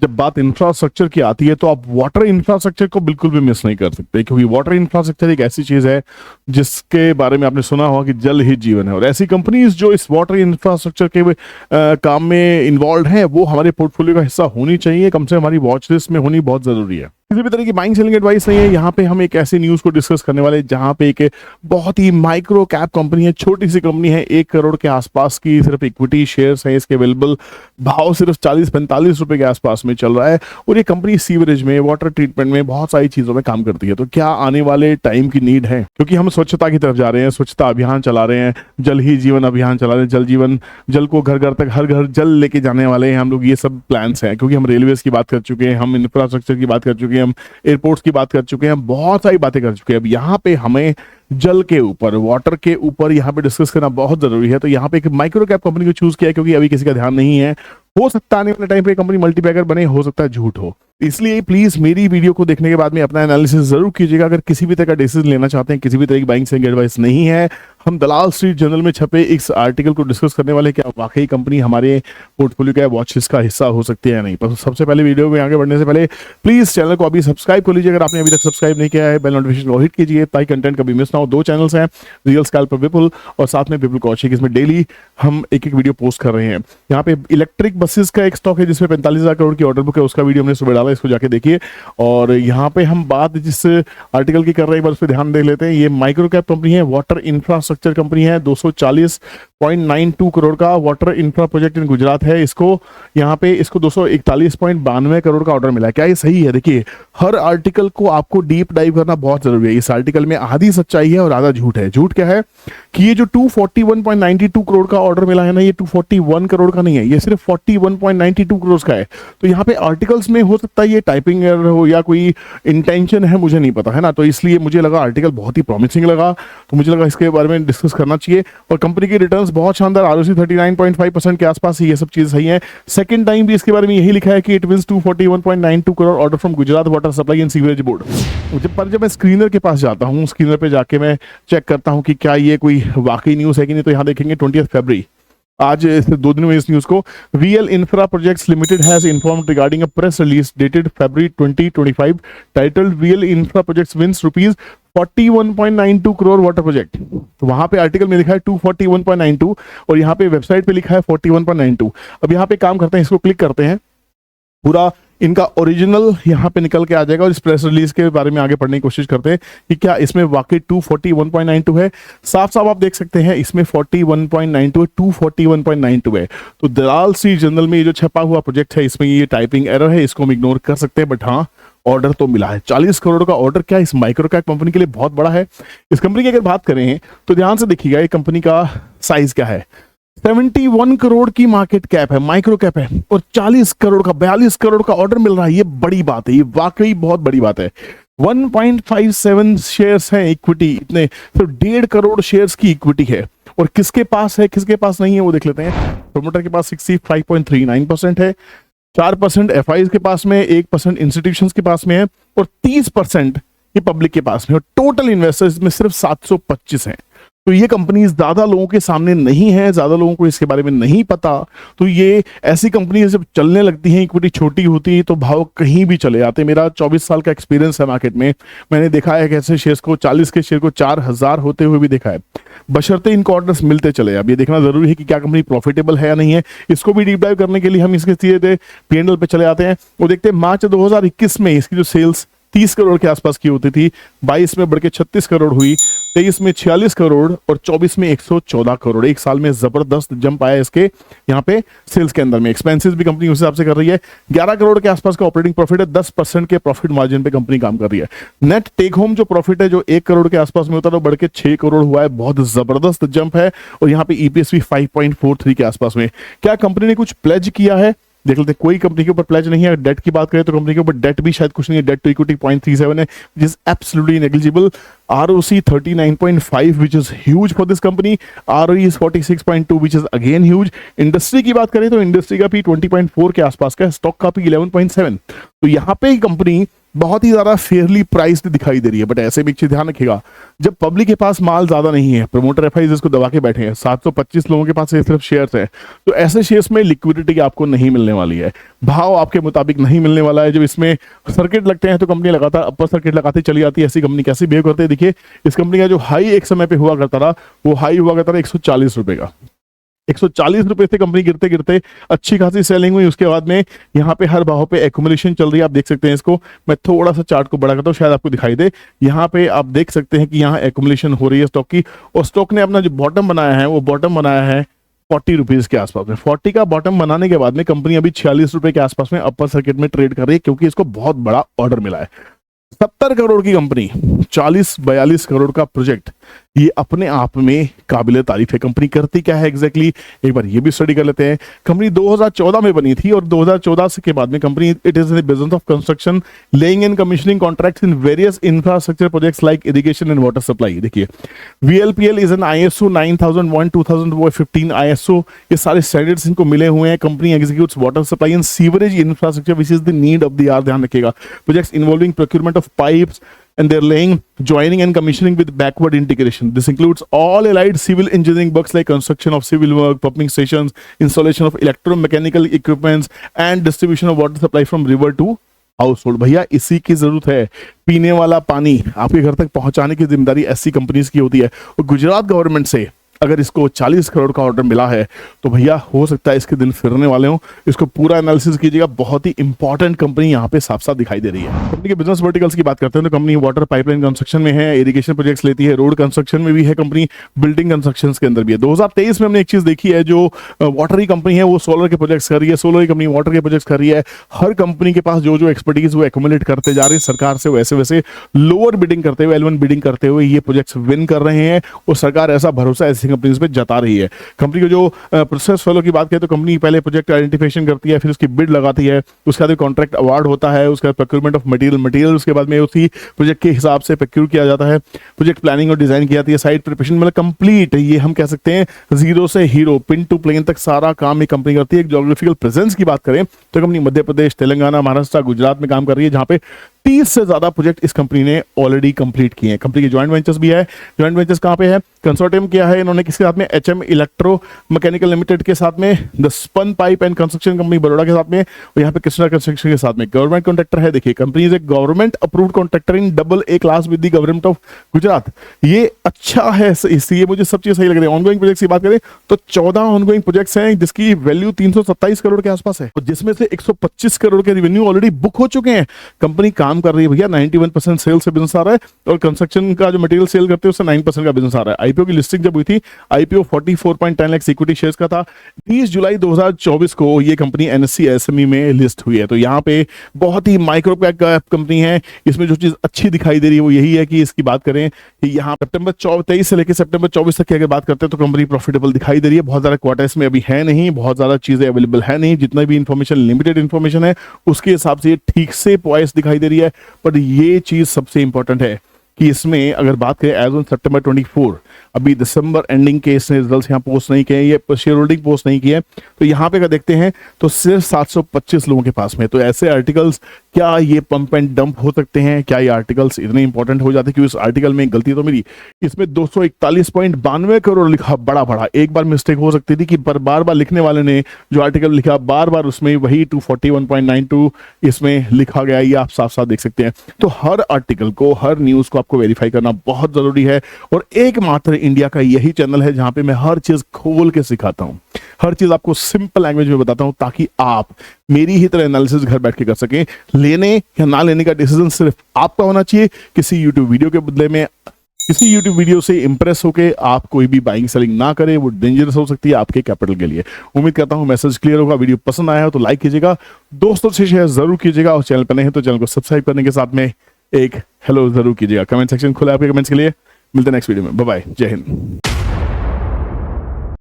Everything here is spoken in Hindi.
जब बात इंफ्रास्ट्रक्चर की आती है तो आप वाटर इंफ्रास्ट्रक्चर को बिल्कुल भी मिस नहीं कर सकते, क्योंकि वाटर इंफ्रास्ट्रक्चर एक ऐसी चीज है जिसके बारे में आपने सुना होगा कि जल ही जीवन है। और ऐसी कंपनीज जो इस वाटर इंफ्रास्ट्रक्चर के काम में इन्वॉल्व हैं वो हमारे पोर्टफोलियो का हिस्सा होनी चाहिए, कम से कम हमारी वॉच लिस्ट में होनी बहुत जरूरी है। किसी भी तरह की बाइंग सेलिंग एडवाइस नहीं है, यहाँ पे हम एक ऐसी न्यूज को डिस्कस करने वाले जहां पे एक बहुत ही माइक्रो कैप कंपनी है, छोटी सी कंपनी है, 1 करोड़ के आसपास की सिर्फ इक्विटी शेयर्स है इसके अवेलेबल, भाव सिर्फ 40-45 रुपए के आसपास में चल रहा है। और ये कंपनी सीवरेज में, वाटर ट्रीटमेंट में, बहुत सारी चीजों में काम करती है। तो क्या आने वाले टाइम की नीड है, क्योंकि हम स्वच्छता की तरफ जा रहे हैं, स्वच्छता अभियान चला रहे हैं, जल ही जीवन अभियान चला रहे हैं, जल जीवन, जल को घर घर तक, हर घर जल लेके जाने वाले हैं हम लोग, ये सब प्लान्स हैं। क्योंकि हम रेलवेज की बात कर चुके हैं, हम इंफ्रास्ट्रक्चर की बात कर चुके हैं, हम एयरपोर्ट्स की बात कर चुके हैं, बहुत सारी बातें कर चुके हैं। अब यहाँ पे हमें जल के ऊपर, वाटर के ऊपर यहाँ पे डिस्कस करना बहुत जरूरी है। तो यहाँ पे एक माइक्रो कैप कंपनी को चूज किया क्योंकि अभी किसी का ध्यान नहीं है, हो सकता है आने वाले टाइम पे कंपनी मल्टीपैकर बने, हो सकता है झूठ हो। इसलिए प्लीज मेरी वीडियो को देखने के बाद में अपना एनालिसिस जरूर कीजिएगा। अगर किसी भी तरह का डिसीजन लेना चाहते हैं, किसी भी तरह की बाइंग सेलिंग एडवाइस नहीं है। हम दलाल स्ट्रीट जर्नल में छपे इस आर्टिकल को डिस्कस करने वाले क्या वाकई कंपनी हमारे पोर्टफोलियो का वॉच लिस्ट का हिस्सा हो सकती है या नहीं। पर सबसे पहले वीडियो में आगे बढ़ने से पहले प्लीज चैनल को अभी सब्सक्राइब कर लीजिए, अगर आपने अभी तक सब्सक्राइब नहीं किया है। बेल नोटिफिकेशन को हिट कीजिए ताकि कंटेंट कभी मिस ना हो। 2 चैनल्स हैं, रियल स्कैल्पर विपुल और साथ में विपुल कौशिक, इसमें डेली हम एक वीडियो पोस्ट कर रहे हैं। यहाँ पे इलेक्ट्रिक बसेस का एक स्टॉक है जिसमें 45,000 करोड़ की ऑर्डर बुक है, उसका वीडियो हमने सुबह डाला, इसको जाके देखिए। और यहाँ पे हम बात जिस आर्टिकल की कर रहे हैं एक बार उस पर ध्यान दे लेते हैं। ये माइक्रो कैप कंपनी है, वाटर इंफ्रास्ट्रक्चर कंपनी है, 240.92 करोड़ का water infra project in Gujarat है। इसको यहाँ पे इसको 241.92 करोड़ का ऑर्डर मिला है। क्या ये सही है? देखिए, हर आर्टिकल को आपको डीप डाइव करना बहुत जरूरी है। इस आर्टिकल में आधी सच्चाई है और आधा झूठ है। झूठ क्या है कि ये जो 241.92 करोड़ का ऑर्डर मिला है ना, ये 241 करोड़ का नहीं है, ये सिर्फ 41.92 करोड़ का है। तो यहाँ पे आर्टिकल्स में हो सकता है ये टाइपिंग एरर हो या कोई इंटेंशन है, मुझे नहीं पता है ना। तो इसलिए मुझे लगा आर्टिकल बहुत ही प्रॉमिसिंग लगा, तो मुझे लगा इसके बारे में डिस्कस करना चाहिए। और कंपनी के रिटर्न्स बहुत शानदार, ROC 39.5% के आसपास ही, ये सब चीज सही है। सेकंड टाइम भी इसके बारे में यही लिखा है कि it wins 241.92 crore order from Gujarat water supply and sewerage board. जब मैं स्क्रीनर के पास जाता हूँ, स्क्रीनर पे जाके मैं चेक करता हूँ कि क्या ये कोई वाकई न्यूज है कि नहीं, तो यहाँ देखेंगे 20 फरवरी, आज 2 दिन में इस न्यूज को, VL Infra Projects Limited has informed regarding a press release dated February 2025 titled VL Infra Projects wins rupees 41.92 crore water project. तो वहां पे आर्टिकल में लिखा है 241.92 और यहाँ पे वेबसाइट पे लिखा है 41.92। अब यहाँ पे काम करते हैं, इसको क्लिक करते हैं, पूरा इनका ओरिजिनल यहाँ पे निकल के आ जाएगा और इस प्रेस रिलीज के बारे में आगे पढ़ने की कोशिश करते हैं कि क्या इसमें वाकई 241.92 है। साफ साफ आप देख सकते हैं इसमें 41.92 है, 241.92 है। तो दलाल स्ट्रीट जर्नल में ये जो छपा हुआ प्रोजेक्ट है इसमें ये टाइपिंग एरर है, इसको हम इग्नोर कर सकते हैं। बट हाँ, ऑर्डर तो मिला है 40 करोड़ का ऑर्डर। क्या इस माइक्रो कैप कंपनी के लिए बहुत बड़ा है? इस कंपनी की अगर बात करें तो ध्यान से देखिएगा, ये कंपनी का साइज क्या है। 71 करोड़ की मार्केट कैप है, माइक्रो कैप है, और 40 करोड़ का, 42 करोड़ का ऑर्डर मिल रहा है। ये बड़ी बात है, ये वाकई बहुत बड़ी बात है। 1.57 शेयर्स हैं इक्विटी, इतने सिर्फ 1.5 करोड़ शेयर्स की इक्विटी है। और किसके पास है किसके पास नहीं है वो देख लेते हैं। प्रोमोटर के पास 65.39% है, 4% FIs के पास में, 1% इंस्टीट्यूशंस के पास में है और 30% ये पब्लिक के पास में। और टोटल इन्वेस्टर्स में सिर्फ 725 हैं। तो ये कंपनी ज्यादा लोगों के सामने नहीं है, ज्यादा लोगों को इसके बारे में नहीं पता। तो ये ऐसी कंपनी जब चलने लगती है, इक्विटी छोटी होती है तो भाव कहीं भी चले जाते हैं। मेरा 24 साल का एक्सपीरियंस है मार्केट में, मैंने देखा है कैसे शेयर्स को 40 के शेयर को 4000 होते हुए भी देखा है, बशर्ते इनको ऑर्डर्स मिलते चले। अब ये देखना जरूरी है कि क्या कंपनी प्रॉफिटेबल है या नहीं है। इसको भी डीप डाइव करने के लिए हम इसके सीधे P&L पे चले जाते हैं और देखते हैं मार्च 2021 में इसकी जो सेल्स 30 करोड़ के आसपास की होती थी, 22 में बढ़ के 36 करोड़ हुई, 23 में 46 करोड़ और 24 में 114 करोड़। एक साल में जबरदस्त जंप आया इसके यहाँ पे सेल्स के अंदर में। एक्सपेंसेस भी कंपनी उस हिसाब से कर रही है। 11 करोड़ के आसपास का ऑपरेटिंग प्रॉफिट है, 10% के प्रॉफिट मार्जिन पे कंपनी काम कर रही है। नेट टेक होम जो प्रॉफिट है जो 1 करोड़ के आसपास में होता है, बढ़ के 6 करोड़ हुआ है, बहुत जबरदस्त जंप है। और यहाँ पे EPS भी 5.43 के आसपास में। क्या कंपनी ने कुछ प्लेज किया है? देख लेते हैं, कोई कंपनी के ऊपर प्लेज नहीं है। डेट की बात करें तो कंपनी के ऊपर डेट भी शायद कुछ नहीं है, डेट टू इक्विटी 0.37 है, which is absolutely negligible. ROC 39.5 which is huge for this company. ROE is 46.2 which is again huge. Industry की बात करें तो इंडस्ट्री का भी 20.4 के आसपास का, स्टॉक का भी 11.7। तो यहाँ पे कंपनी बहुत ही ज्यादा फेयरली प्राइस्ड दिखाई दे रही है। बट ऐसे भी एक चीज ध्यान रखिएगा, जब पब्लिक के पास माल ज्यादा नहीं है, प्रमोटर एफआईज इसको दबा के बैठे हैं, 725 लोगों के पास सिर्फ शेयर्स है, तो ऐसे शेयर्स में लिक्विडिटी आपको नहीं मिलने वाली है, भाव आपके मुताबिक नहीं मिलने वाला है। जब इसमें सर्किट लगते हैं तो कंपनी लगातार अपर सर्किट लगाती चली जाती है। ऐसी कंपनी कैसी बिहेव करते हैं, देखिए इस कंपनी का जो हाई एक समय पे हुआ करता था, वो हाई हुआ करता था 140 रुपए का। 140 रुपए से कंपनी गिरते गिरते अच्छी खासी सेलिंग हुई। उसके बाद में यहाँ पे हर भाव पे एक्यूमुलेशन चल रही है, आप देख सकते हैं इसको। मैं थोड़ा सा चार्ट को बड़ा करता हूँ, शायद आपको दिखाई दे। यहाँ पे आप देख सकते हैं कि यहाँ एक्यूमुलेशन हो रही है स्टॉक की, और स्टॉक ने अपना जो बॉटम बनाया है वो बॉटम बनाया है 40 रुपीज के आसपास में। 40 का बॉटम बनाने के बाद में कंपनी अभी 46 रुपए के आसपास में अपर सर्किट में ट्रेड कर रही है, क्योंकि इसको बहुत बड़ा ऑर्डर मिला है। 70 करोड़ की कंपनी, 40-42 करोड़ का प्रोजेक्ट, ये अपने आप में काबिले तारीफ है। कंपनी करती क्या है एग्जैक्टली, एक बार ये भी स्टडी कर लेते हैं। कंपनी 2014 में बनी थी, और 2014 से के बाद में company it is in business of construction, laying and commissioning contracts in various infrastructure projects like irrigation and water supply. देखिए वीएलपीएल इज एन ISO 9001 2015 ISO, ये सारे स्टैंडर्ड्स इनको मिले हुए हैं। Company executes water supply and sewerage infrastructure which is the need of the hour, ध्यान रखिएगा। Projects involving procurement of pipes and their laying, joining and commissioning with backward integration. This includes all allied civil engineering works like construction of civil work, pumping stations, installation of electromechanical equipments and distribution of water supply from river to house hold. भैया इसी की जरूरत है, पीने वाला पानी आपके घर तक पहुंचाने की जिम्मेदारी ऐसी कंपनीज की होती है। और गुजरात गवर्नमेंट से अगर इसको 40 करोड़ का ऑर्डर मिला है तो भैया हो सकता है इसके दिन फिरने वाले हों। इसको पूरा एनालिसिस कीजिएगा, बहुत ही इंपॉर्टेंट कंपनी यहाँ पे साफ साफ दिखाई दे रही है। कंपनी के बिजनेस वर्टिकल्स की बात करते हैं तो कंपनी वाटर पाइपलाइन कंस्ट्रक्शन में है, इरिगेशन प्रोजेक्ट्स लेती है, रोड कंस्ट्रक्शन में भी है कंपनी, बिल्डिंग कंस्ट्रक्शन के अंदर भी है। 2023 में हमने एक चीज देखी है, जो वाटर की कंपनी है वो सोलर के प्रोजेक्ट्स कर रही है, सोलर की कंपनी वाटर के प्रोजेक्ट्स कर रही है। हर कंपनी के पास जो जो एक्सपर्टीज वो एक्यूमुलेट करते जा रहे हैं सरकार से, वैसे वैसे लोअर बिडिंग करते हुए, L1 बिडिंग करते हुए ये प्रोजेक्ट्स विन कर रहे हैं, और सरकार ऐसा भरोसा ऐसी कंपनीज पे जता रही है। कंपनी को जो प्रोसेस फॉलो की बात करें तो कंपनी पहले प्रोजेक्ट आइडेंटिफिकेशन करती है, फिर उसकी बिड लगाती है, उसके बाद कॉन्ट्रैक्ट अवार्ड होता है, उसका प्रोक्यूरमेंट ऑफ मटेरियल उसके बाद में उसी प्रोजेक्ट के हिसाब से प्रोक्यूर किया जाता है, प्रोजेक्ट प्लानिंग और डिजाइन की जाती है, साइट प्रिपरेशन मतलब कंप्लीट, ये हम कह सकते हैं जीरो से हीरो, पिन टू प्लेन तक सारा काम ये कंपनी करती है। एक ज्योग्राफिकल प्रेजेंस की बात करें तो कंपनी मध्य प्रदेश, तेलंगाना, महाराष्ट्र, गुजरात में काम कर रही है, जहां पे 30 से ज्यादा प्रोजेक्ट इस कंपनी ने ऑलरेडी कंप्लीट किए हैं। कंपनी के जॉइंट वेंचर्स भी है। जॉइंट वेंचर्स कहां पे है, कंसोर्टियम किया है इन्होंने किसके साथ में, HM इलेक्ट्रो मैकेनिकल लिमिटेड के साथ में, the spun pipe and construction company Baroda के साथ में, और यहाँ पे कृष्णा कंस्ट्रक्शन के साथ में। गवर्नमेंट कॉन्ट्रैक्टर है, देखिए company is a government approved contractor in AA class with the government of Gujarat. ये अच्छा है, इसलिए मुझे सब चीज सही लग रही है। ऑनगोइंग प्रोजेक्ट्स की बात करें तो 14 ऑनगोइंग प्रोजेक्ट्स हैं, जिसकी वैल्यू 327 करोड़ के आसपास है, जिसमें से 125 करोड़ के रेवेन्यू ऑलरेडी बुक हो चुके हैं। कंपनी काम कर रही है भैया, 91% सेल से बिजनेस आ रहा है, और कंस्ट्रक्शन का जो मटेरियल सेल करते हैं उससे 9% का बिजनेस आ रहा है। आईपीओ की लिस्टिंग जब हुई थी, आईपीओ 44.10 लाख इक्विटी शेयर्स का था। 30 जुलाई 2024 को ये कंपनी NSE SME में लिस्ट हुई है। तो यहाँ पे बहुत ही माइक्रो कैप कंपनी है। इसमें जो चीज अच्छी दिखाई दे रही है वो यही है कि इसकी बात करें कि यहाँ सितंबर 23 से लेकर सितंबर 24 तक की अगर बात करते हैं तो कंपनी प्रॉफिटेबल दिखाई दे रही है। बहुत ज्यादा क्वार्टर इसमें अभी है नहीं, बहुत ज्यादा चीजें अवेलेबल है नहीं, जितना भी इंफॉर्मेशन लिमिटेड इंफॉर्मेशन है उसके हिसाब से ये ठीक से पॉइस दिखाई दे रही है। पर ये चीज सबसे इंपॉर्टेंट है कि इसमें अगर बात करें एज ऑन सितंबर 24, अभी दिसंबर एंडिंग के इसने रिजल्ट्स यहाँ पोस्ट नहीं किए, ये शेयर होल्डिंग पोस्ट नहीं की है, तो यहाँ पे अगर देखते हैं तो सिर्फ 725 लोगों के पास में। तो ऐसे आर्टिकल्स, क्या ये पंप एंड डंप हो सकते हैं, क्या ये आर्टिकल्स इतने इंपॉर्टेंट हो जाते हैं कि उस आर्टिकल में गलती तो मेरी, इसमें 241.92 करोड़ लिखा, बड़ा बड़ा एक बार मिस्टेक हो सकती थी कि बार बार लिखने वाले ने जो आर्टिकल लिखा बार बार उसमें वही 241.92 इसमें लिखा गया, ये आप साफ साफ देख सकते हैं। तो हर आर्टिकल को, हर न्यूज को आपको वेरीफाई करना बहुत जरूरी है, और एकमात्र इंडिया का यही चैनल है जहां पे मैं हर चीज खोल के सिखाता हूं, हर चीज आपको सिंपल लैंग्वेज में बताता हूं, ताकि आप मेरी ही तरह एनालिसिस घर बैठ के कर सकें। लेने या ना लेने का डिसीजन सिर्फ आपका होना चाहिए। किसी यूट्यूब वीडियो के बदले में, किसी यूट्यूब वीडियो से इंप्रेस होकर आप कोई भी बाइंग सेलिंग ना करें, वो डेंजरस हो सकती है आपके कैपिटल के लिए। उम्मीद करता हूं मैसेज क्लियर होगा। वीडियो पसंद आया हो तो लाइक कीजिएगा, दोस्तों से शेयर जरूर कीजिएगा, और चैनल पर नहीं है तो चैनल को सब्सक्राइब करने के साथ में एक हेलो जरूर कीजिएगा। कमेंट सेक्शन खुला है आपके कमेंट्स के लिए। मिलते हैं नेक्स्ट वीडियो में, बाय बाय, जय हिंद।